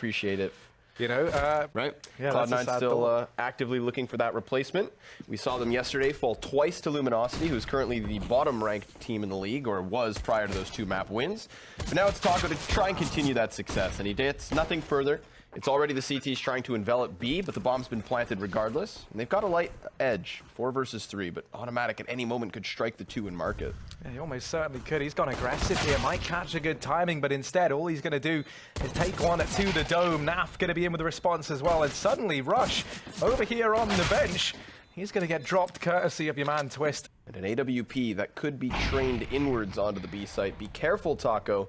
appreciate it. You know, right? Yeah, Cloud9 still actively looking for that replacement. We saw them yesterday fall twice to Luminosity, who's currently the bottom-ranked team in the league, or was prior to those 2 map wins. But now it's Taco to try and continue that success, and he gets nothing further. It's already the CTs trying to envelop B, but the bomb's been planted regardless. And they've got a light edge, 4 versus 3, but Automatic at any moment could strike the 2 and mark it. Yeah, he almost certainly could. He's gone aggressive here, might catch a good timing, but instead all he's going to do is take one to the dome. Naf going to be in with the response as well, and suddenly Rush over here on the bench. He's going to get dropped courtesy of your man Twist. And an AWP that could be trained inwards onto the B site. Be careful, Taco.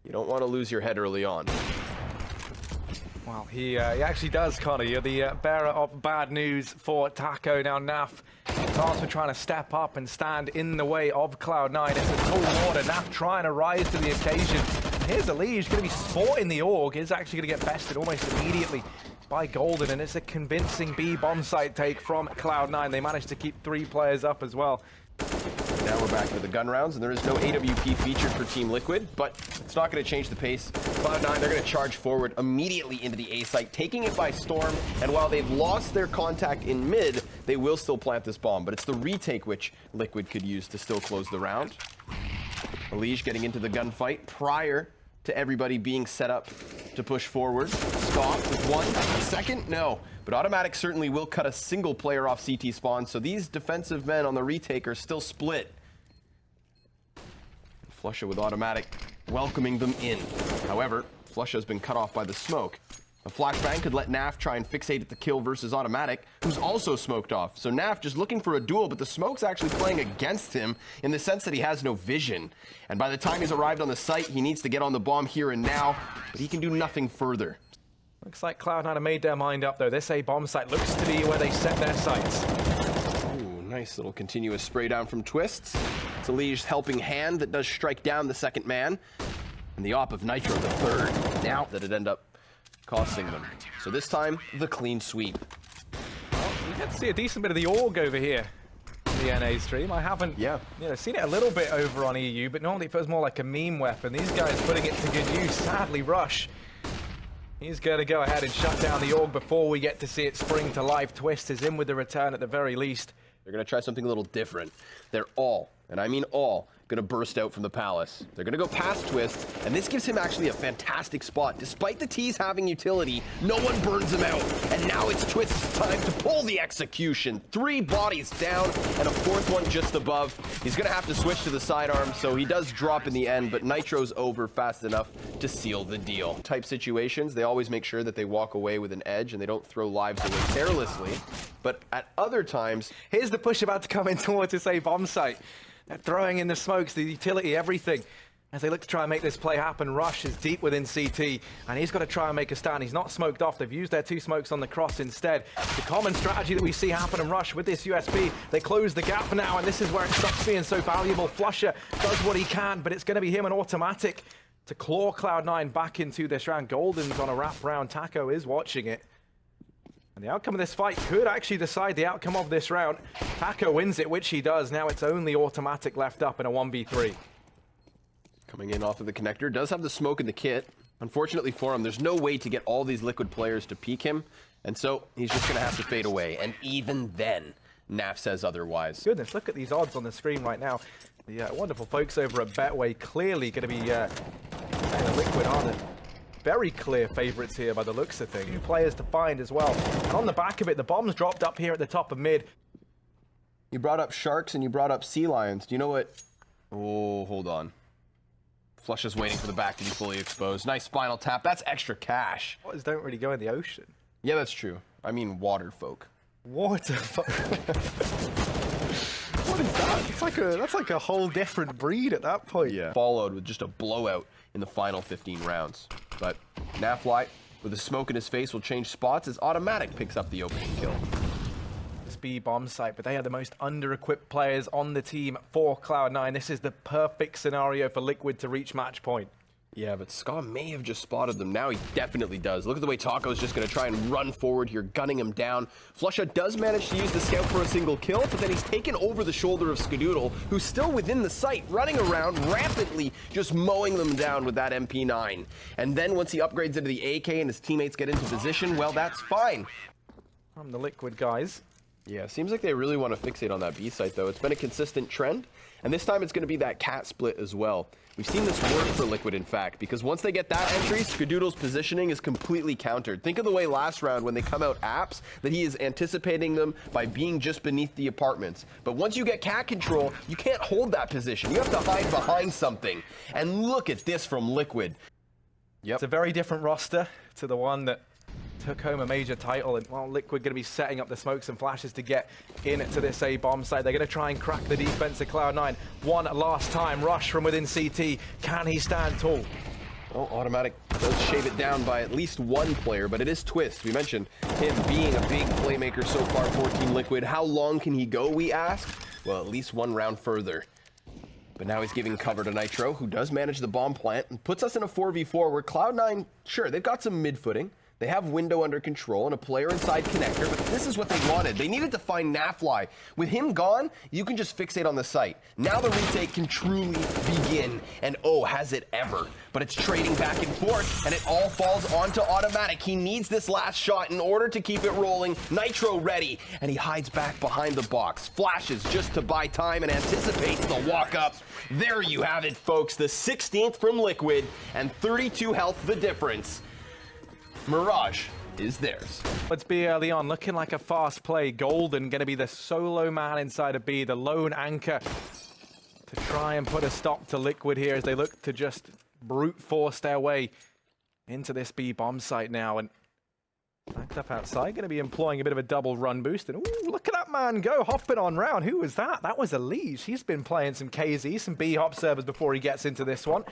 You don't want to lose your head early on. Well, he actually does, Connor. You're the bearer of bad news for Taco. Now, Naf, tasked with trying to step up and stand in the way of Cloud9. It's a tall order. Naf trying to rise to the occasion. And here's Elige going to be sporting the AUG. He's actually going to get bested almost immediately by Golden, and it's a convincing B bomb site take from Cloud9. They managed to keep 3 players up as well. Now we're back to the gun rounds, and there is no AWP featured for Team Liquid, but it's not going to change the pace. Cloud9, they're going to charge forward immediately into the A site, taking it by storm, and while they've lost their contact in mid, they will still plant this bomb, but it's the retake which Liquid could use to still close the round. Elige getting into the gunfight prior to everybody being set up to push forward. Scott with 1 second, no. But Automatic certainly will cut a single player off CT spawn, so these defensive men on the retake are still split. Flusha with Automatic welcoming them in. However, Flusha has been cut off by the smoke. A flashbang could let Naf try and fixate at the kill versus Automatic, who's also smoked off. So Naf just looking for a duel, but the smoke's actually playing against him in the sense that he has no vision. And by the time he's arrived on the site, he needs to get on the bomb here and now, but he can do nothing further. Looks like Cloud9 have made their mind up, though. This A bomb site looks to be where they set their sights. Ooh, nice little continuous spray down from Twists. It's Elige's helping hand that does strike down the second man. And the op of Nitro the third. Now that it end up costing them. So this time, the clean sweep. Well, we get to see a decent bit of the AUG over here in the NA stream. I haven't seen it a little bit over on EU, but normally it feels more like a meme weapon. These guys putting it to good use. Sadly, Rush, he's going to go ahead and shut down the AUG before we get to see it spring to life. Twist is in with the return at the very least. They're going to try something a little different. They're all, and I mean all, going to burst out from the palace. They're going to go past Twist, and this gives him actually a fantastic spot. Despite the T's having utility, no one burns him out. And now it's Twist's time to pull the execution. 3 bodies down and a 4th one just above. He's going to have to switch to the sidearm, so he does drop in the end, but Nitro's over fast enough to seal the deal. Type situations, they always make sure that they walk away with an edge and they don't throw lives away carelessly. But at other times, here's the push about to come in towards this A bomb site. They're throwing in the smokes, the utility, everything. As they look to try and make this play happen, Rush is deep within CT, and he's got to try and make a stand. He's not smoked off. They've used their 2 smokes on the cross instead. The common strategy that we see happen in Rush with this USP, they close the gap now, and this is where it stops being so valuable. Flusha does what he can, but it's going to be him and Automatic to claw Cloud9 back into this round. Golden's on a wrap round. Taco is watching it. And the outcome of this fight could actually decide the outcome of this round. Taco wins it, which he does. Now it's only Automatic left up in a 1v3. Coming in off of the connector, does have the smoke in the kit. Unfortunately for him, there's no way to get all these Liquid players to peek him. And so he's just going to have to fade away. And even then, Naf says otherwise. Goodness, look at these odds on the screen right now. The wonderful folks over at Betway clearly going to be Liquid on it. Very clear favorites here by the looks of things. 2 players to find as well. And on the back of it, the bomb's dropped up here at the top of mid. You brought up sharks and you brought up sea lions. Do you know what? Oh, hold on. Flusha's waiting for the back to be fully exposed. Nice spinal tap. That's extra cash. Waters don't really go in the ocean. Yeah, that's true. I mean water folk. Water folk? What is that? That's like a whole different breed at that point. Yeah. Followed with just a blowout in the final 15 rounds. But Naflight, with a smoke in his face, will change spots as Automatic picks up the opening kill. This B bomb site, but they are the most under-equipped players on the team for Cloud9. This is the perfect scenario for Liquid to reach match point. Yeah, but Ska may have just spotted them. Now he definitely does. Look at the way Taco's just going to try and run forward here, gunning him down. Flusha does manage to use the scout for a single kill, but then he's taken over the shoulder of Skadoodle, who's still within the site, running around rampantly, just mowing them down with that MP9. And then once he upgrades into the AK and his teammates get into position, well, that's fine. From the Liquid guys. Yeah, seems like they really want to fixate on that B site, though. It's been a consistent trend, and this time it's going to be that cat split as well. We've seen this work for Liquid, in fact, because once they get that entry, Skadoodle's positioning is completely countered. Think of the way last round when they come out apps, that he is anticipating them by being just beneath the apartments. But once you get cat control, you can't hold that position. You have to hide behind something. And look at this from Liquid. Yep. It's a very different roster to the one that took home a major title, and while Liquid going to be setting up the smokes and flashes to get into this A bomb site, they're going to try and crack the defense of Cloud9 one last time. Rush from within CT. Can he stand tall? Well, Automatic does shave it down by at least one player, but it is Twist. We mentioned him being a big playmaker so far for Team Liquid. How long can he go, we ask? Well, at least one round further. But now he's giving cover to Nitro, who does manage the bomb plant and puts us in a 4v4 where Cloud9, sure, they've got some mid-footing. They have window under control and a player inside connector, but this is what they wanted. They needed to find Nafly. With him gone, you can just fixate on the site. Now the retake can truly begin, and oh, has it ever. But it's trading back and forth, and it all falls onto Automatic. He needs this last shot in order to keep it rolling. Nitro ready, and he hides back behind the box. Flashes just to buy time and anticipates the walk up. There you have it, folks. The 16th from Liquid, and 32 health the difference. Mirage is theirs. Let's be early on, looking like a fast play. Golden going to be the solo man inside of B, the lone anchor to try and put a stop to Liquid here as they look to just brute force their way into this B bomb site now. And backed up outside, going to be employing a bit of a double run boost. And ooh, look at that man go, hopping on round. Who was that? That was Elise. He's been playing some KZ, some B hop servers before he gets into this one.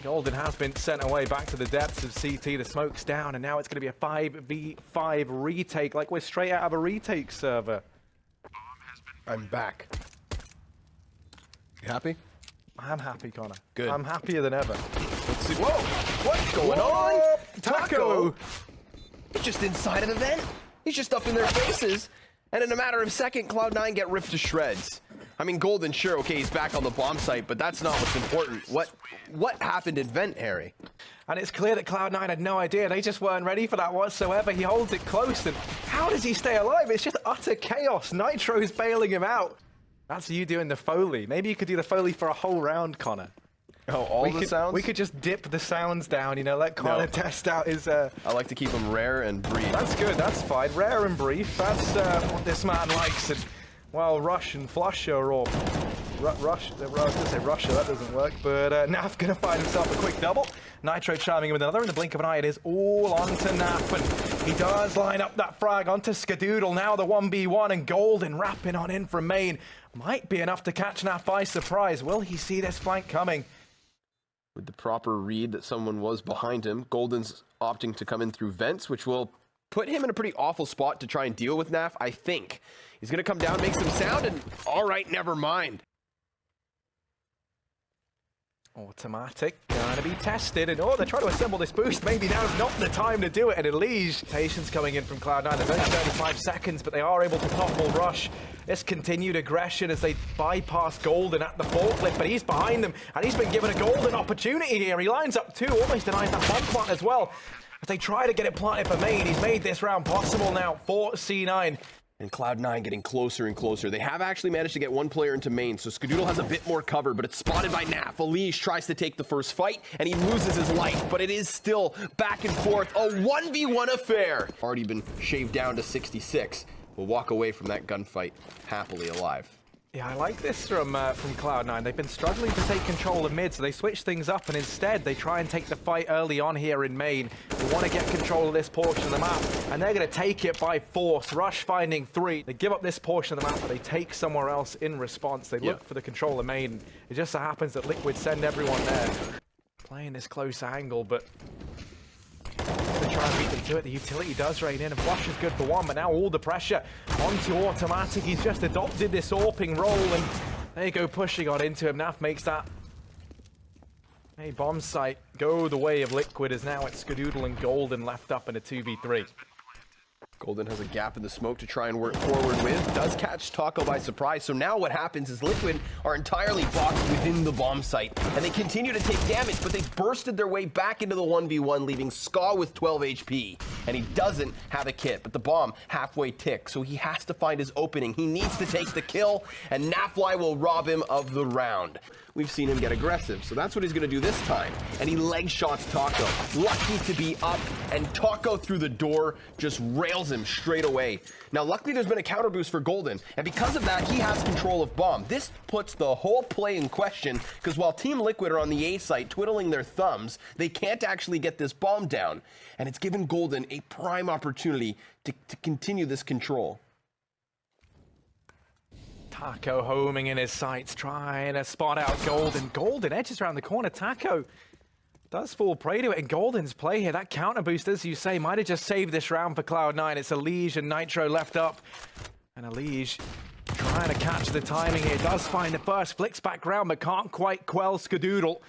Golden has been sent away back to the depths of CT. The smoke's down, and now it's going to be a 5v5 retake, like we're straight out of a retake server. I'm back. You happy? I'm happy, Connor. Good. I'm happier than ever. Let's see. Whoa! What's going on? Taco! He's just inside an event. He's just up in their faces. And in a matter of seconds, Cloud9 get ripped to shreds. I mean, Golden, sure, okay, he's back on the bomb site, but that's not what's important. What happened at Vent, Harry? And it's clear that Cloud9 had no idea. They just weren't ready for that whatsoever. He holds it close, and how does he stay alive? It's just utter chaos. Nitro's bailing him out. That's you doing the Foley. Maybe you could do the Foley for a whole round, Connor. Oh, all the sounds? We could just dip the sounds down, you know, let Connor test out his... I like to keep them rare and brief. That's good, that's fine. Rare and brief, that's what this man likes. And, well, Rush and Flusher, or... Rush, I was going to say Russia, that doesn't work, but Naf going to find himself a quick double. Nitro chiming in with another. In the blink of an eye, it is all onto Naf, and he does line up that frag onto Skadoodle. Now the 1v1, and Golden wrapping on in from main. Might be enough to catch Naf by surprise. Will he see this flank coming? With the proper read that someone was behind him, Golden's opting to come in through vents, which will put him in a pretty awful spot to try and deal with Naf, I think. He's going to come down, make some sound, and all right, never mind. Automatic, gonna be tested, and oh, they're trying to assemble this boost. Maybe now's not the time to do it, and Elise. Patience coming in from Cloud9. They've only 35 seconds, but they are able to topple Rush. This continued aggression as they bypass Golden at the forklift, but he's behind them, and he's been given a golden opportunity here. He lines up two, almost denies that bomb plant as well. As they try to get it planted for main, he's made this round possible now for C9. And Cloud9 getting closer and closer. They have actually managed to get one player into main, so Skadoodle has a bit more cover, but it's spotted by Naf. Elise tries to take the first fight, and he loses his life, but it is still back and forth. A 1v1 affair. Already been shaved down to 66. Will walk away from that gunfight happily alive. Yeah, I like this from Cloud9. They've been struggling to take control of mid, so they switch things up, and instead they try and take the fight early on here in main. They want to get control of this portion of the map, and they're going to take it by force. Rush finding 3. They give up this portion of the map, but they take somewhere else in response. They look for the control of main. It just so happens that Liquid send everyone there. Playing this close angle, but... to try and beat them to it. The utility does rain in, and Flush is good for one, but now all the pressure onto Automatic. He's just adopted this AWPing role, and there you go, pushing on into him. Naf makes that A bomb site go the way of Liquid as now it's Skadoodle and Golden left up in a 2v3. Golden has a gap in the smoke to try and work forward with. Does catch Taco by surprise. So now what happens is Liquid are entirely boxed within the bomb site. And they continue to take damage, but they bursted their way back into the 1v1, leaving Ska with 12 HP. And he doesn't have a kit, but the bomb halfway ticks. So he has to find his opening. He needs to take the kill, and Nafly will rob him of the round. We've seen him get aggressive, so that's what he's going to do this time. And he leg shots Taco. Lucky to be up, and Taco through the door just rails him straight away. Now, luckily, there's been a counter boost for Golden, and because of that, he has control of bomb. This puts the whole play in question, because while Team Liquid are on the A site twiddling their thumbs, they can't actually get this bomb down. And it's given Golden a prime opportunity to continue this control. Taco homing in his sights, trying to spot out Golden. Golden edges around the corner. Taco does fall prey to it, and Golden's play here, that counter boost, as you say, might have just saved this round for Cloud9. It's Elige and Nitro left up, and Elige trying to catch the timing here. Does find the first, flicks back round, but can't quite quell Skadoodle,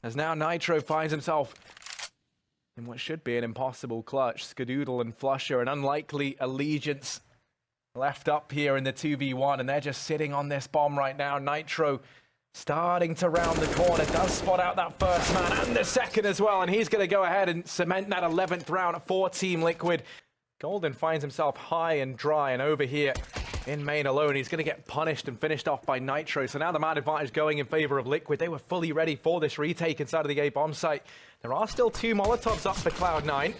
as now Nitro finds himself in what should be an impossible clutch. Skadoodle and Flusher, an unlikely allegiance left up here in the 2v1, and they're just sitting on this bomb right now. Nitro starting to round the corner, does spot out that first man and the second as well, and he's going to go ahead and cement that 11th round for Team Liquid. Golden finds himself high and dry, and over here in main alone, he's going to get punished and finished off by Nitro. So now the man advantage going in favor of Liquid. They were fully ready for this retake inside of the A bomb site. There are still 2 Molotovs up for Cloud9.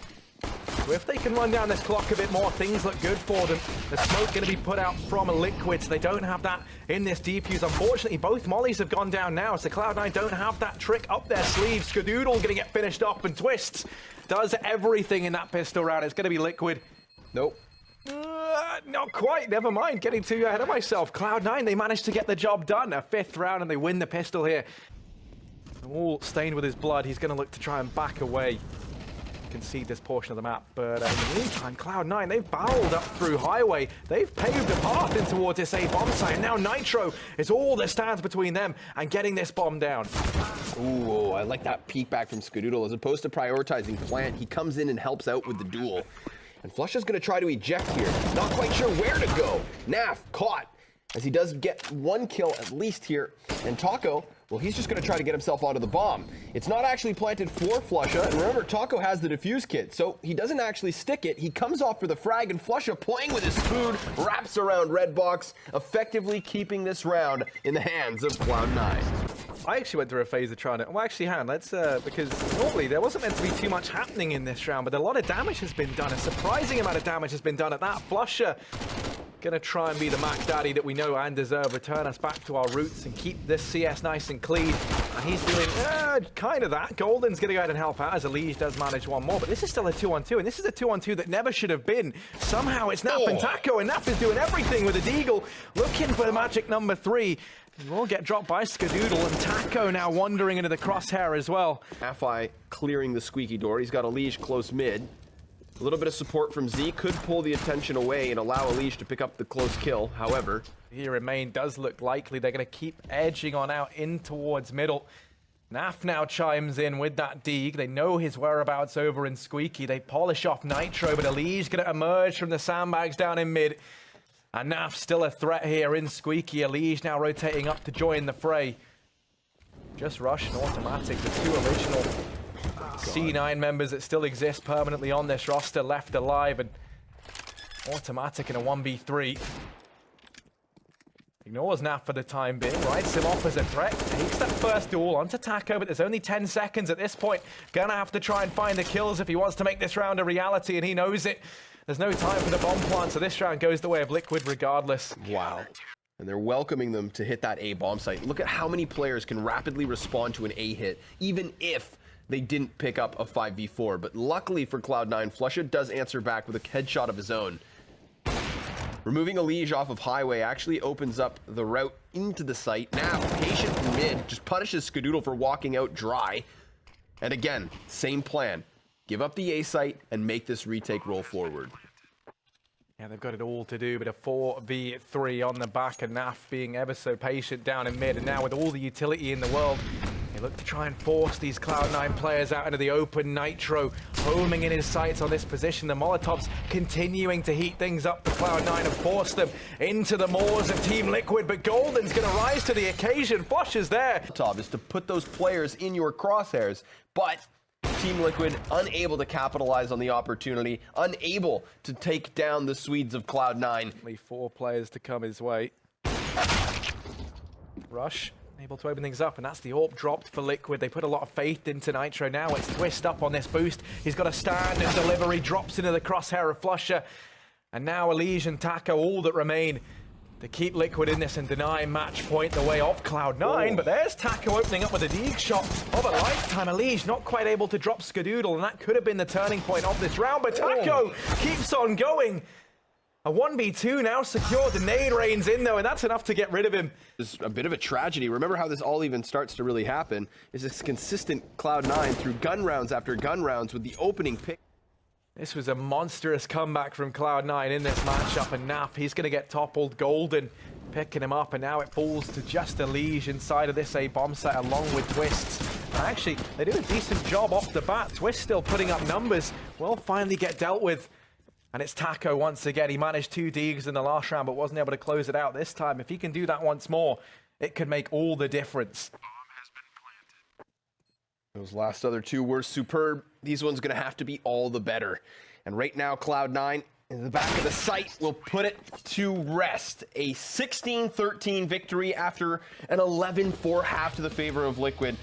So if they can run down this clock a bit more, things look good for them. The smoke going to be put out from a Liquid, so they don't have that in this defuse. Unfortunately, both mollies have gone down now, so Cloud9 don't have that trick up their sleeves. Skadoodle going to get finished off, and Twists does everything in that pistol round. It's going to be Liquid. Nope. Not quite. Never mind. Getting too ahead of myself. Cloud9, they managed to get the job done. A 5th round, and they win the pistol here. All stained with his blood. He's going to look to try and back away, concede this portion of the map, but in the meantime, Cloud9, they've barreled up through Highway. They've paved a path in towards this A bomb site, and now Nitro is all that stands between them and getting this bomb down. Ooh, I like that peek back from Skadoodle. As opposed to prioritizing plant, he comes in and helps out with the duel. And Flusha's going to try to eject here. Not quite sure where to go. Naf caught, as he does get 1 kill at least here. And Taco, well, he's just going to try to get himself onto the bomb. It's not actually planted for Flusha, and remember, Taco has the defuse kit, so he doesn't actually stick it. He comes off for the frag, and Flusha, playing with his food, wraps around Redbox, effectively keeping this round in the hands of Cloud9. I actually went through a phase of trying to... Well, actually, let's... because normally there wasn't meant to be too much happening in this round, but a lot of damage has been done. A surprising amount of damage has been done at that. Flusha gonna try and be the Mac Daddy that we know and deserve, return us back to our roots and keep this CS nice and clean. And he's doing kind of that. Golden's gonna go ahead and help out as Elige does manage 1 more, but this is still a 2-on-2, and this is a 2-on-2 that never should have been. Somehow it's Naf and Taco, and Naf is doing everything with a deagle, looking for the magic number 3. He will get dropped by Skadoodle, and Taco now wandering into the crosshair as well. Afi clearing the squeaky door. He's got Elige close mid. A little bit of support from Z could pull the attention away and allow Elige to pick up the close kill. However, here in main does look likely. They're going to keep edging on out in towards middle. Naf now chimes in with that Deeg. They know his whereabouts over in Squeaky. They polish off Nitro, but Elige going to emerge from the sandbags down in mid. And Naf still a threat here in Squeaky. Elige now rotating up to join the fray. Just rush and automatic. The 2 original C9 members that still exist permanently on this roster left alive, and automatic in a 1v3. Ignores Naf for the time being, writes him off as a threat, takes that first duel onto Taco, but there's only 10 seconds at this point. Gonna have to try and find the kills if he wants to make this round a reality, and he knows it. There's no time for the bomb plant, so this round goes the way of Liquid regardless. Wow. And they're welcoming them to hit that A bomb site. Look at how many players can rapidly respond to an A hit, even if they didn't pick up a 5v4. But luckily for Cloud9, Flusha does answer back with a headshot of his own. Removing Elige off of Highway actually opens up the route into the site. Now, patient in mid just punishes Skadoodle for walking out dry. And again, same plan. Give up the A site and make this retake roll forward. Yeah, they've got it all to do, but a 4v3 on the back, and Naf being ever so patient down in mid. And now with all the utility in the world, They look to try and force these Cloud9 players out into the open. Nitro homing in his sights on this position. The Molotovs continuing to heat things up for Cloud9 and force them into the maws of Team Liquid, but Golden's going to rise to the occasion. Flush is there. Top is to put those players in your crosshairs, but Team Liquid unable to capitalize on the opportunity, unable to take down the Swedes of Cloud9. Only 4 players to come his way. Rush able to open things up, and that's the AWP dropped for Liquid. They put a lot of faith into Nitro. Now it's Twist up on this boost. He's got a stand and delivery, drops into the crosshair of Flusher. And now Elige and Taco, all that remain to keep Liquid in this and deny match point the way of Cloud9. But there's Taco opening up with a dig shot of a lifetime. Elige not quite able to drop Skadoodle, and that could have been the turning point of this round. But Taco keeps on going. A 1v2 now secured. The nade rains in though, and that's enough to get rid of him. It's a bit of a tragedy. Remember how this all even starts to really happen is this consistent Cloud9 through gun rounds after gun rounds with the opening pick. This was a monstrous comeback from Cloud9 in this matchup, and Naf, he's going to get toppled. Golden picking him up, and now it falls to just Elige inside of this A bomb set along with Twists. And actually, they do a decent job off the bat. Twist still putting up numbers. Will finally get dealt with. And it's Taco once again. He managed 2 digs in the last round, but wasn't able to close it out this time. If he can do that once more, it could make all the difference. Those last other 2 were superb. These ones going to have to be all the better. And right now, Cloud9 in the back of the site will put it to rest. A 16-13 victory after an 11-4 half to the favor of Liquid.